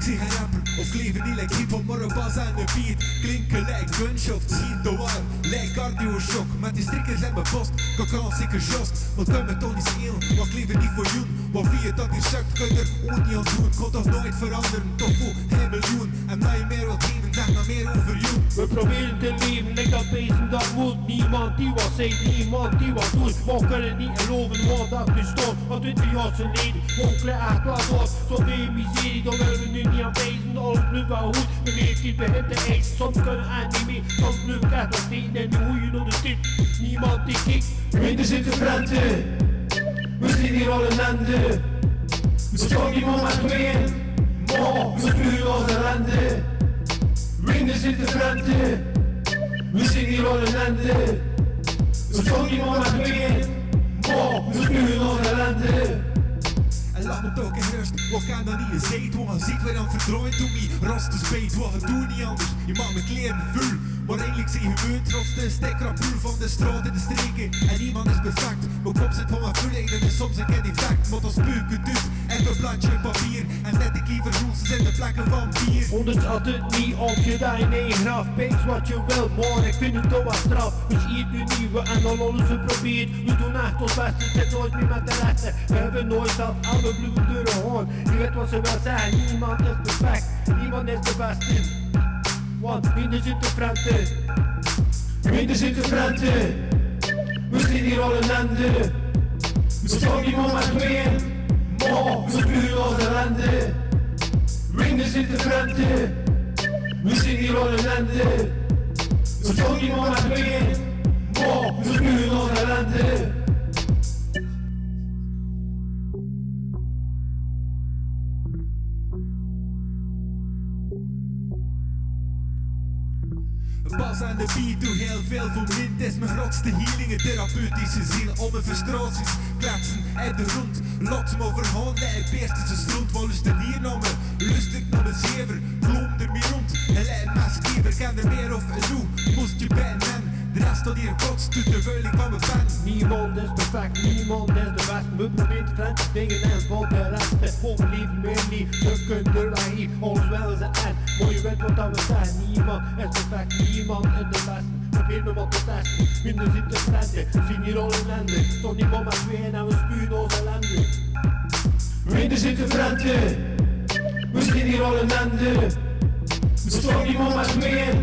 zie geen rapper of leven niet like hip-hop, maar op bas aan de beat. Klinken like gunshots, zien de war, like cardio shock. Met die strikkers en mijn post, kan kans ik een jost. Want kan me toch niet schelen, want ik leef er niet voor jou. Want wie het dat hier sukt, kun je er ook niet aan doen. Kon toch nooit veranderen, toch voel geen miljoen. En na je meer wilt geven, zeg maar meer over jou. We proberen te leven, like dat wezen dat moet. Niemand die wat zegt, niemand die wat doet. We kunnen niet geloven wat dat bestond. Want 20 jaar geleden, monkelen echt wat was. Zoveel miserie, dan willen we nu niet aan wijzen. Alles blijft wel goed, we leven hier begint te eisen. Soms kunnen we niet meer, soms blijf ik echt nog steken. En die hoeien door de stip, niemand die kijkt. Winter zit te frenten, we zien hier al een ende. We staan niet meer met tweeën, maar we spuren als ellende. Winter zit te frenten, we zien hier al een ende. We staan niet meer met tweeën, maar we spuren als ellende. En laat me toch in rust, wat kan dan niet je zet? Want je ziet weer aan verdrooid toen me rast te speet. Wat je doet niet anders, je maakt mijn kleren vuil. Maar eigenlijk zie je me trots de stekrapuur van de straat in de streken. En niemand is perfect, mijn kop zit van mijn verleden en soms een keer effect. Maar dat spuken dus, en een bladje papier. En net ik liever roesters in de plekken van bier. Want het had het niet op je daar in één graf. Pees wat je wil, maar ik vind het toch wat straf. Dus hier nu nieuwe en dan alles geprobeerd. We doen echt ons best, het zit nooit meer met de resten. We hebben nooit dat alle bloemen door de hoorn. Je weet wat ze wel zeggen, niemand is perfect, niemand is de beste. Want winter zit te frenten, winter zit te frenten, we zien hier al een ende. We staan niet meer met tweeën, maar we spuren als ellende. Winter zit te frenten, we zien hier al een ende. We staan niet meer met tweeën, maar we spuren als ellende. Bas aan de beat, doe heel veel voor blind. Het is mijn grootste healing, een therapeutische ziel. Om mijn frustraties, kletsen uit de rond. Lot me verhandelen, het beest is een stront. Wat lust er hier naar me? Lust ik naar mijn zever? Kloom er mee rond, en leid maaskever. Kan er meer of zo, moest je bij men. De rest tot hier kotst, doet de vuiling van mijn pen. niemand is perfect, niemand is de beste. We proberen te grenzen dingen en van de rest. Volgens leven meer niet, we kunnen er wel hier. Alles wel eens en, maar je weet wat dat we zeggen. Niemand is perfect, niemand is de beste. Probeer me wat te testen, minder zit te fretten. Zien hier al ellende, toch niemand met tweeën en we spuren ons ellende. Winter zit te frenten, we zien hier al een ende. We staan niet meer met tweeën,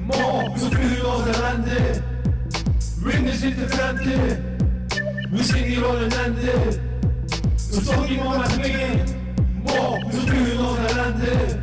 maar we spuren als ellende. Winter zit te frenten, we zien hier al een ende. We staan niet meer met tweeën, maar we spuren als ellende.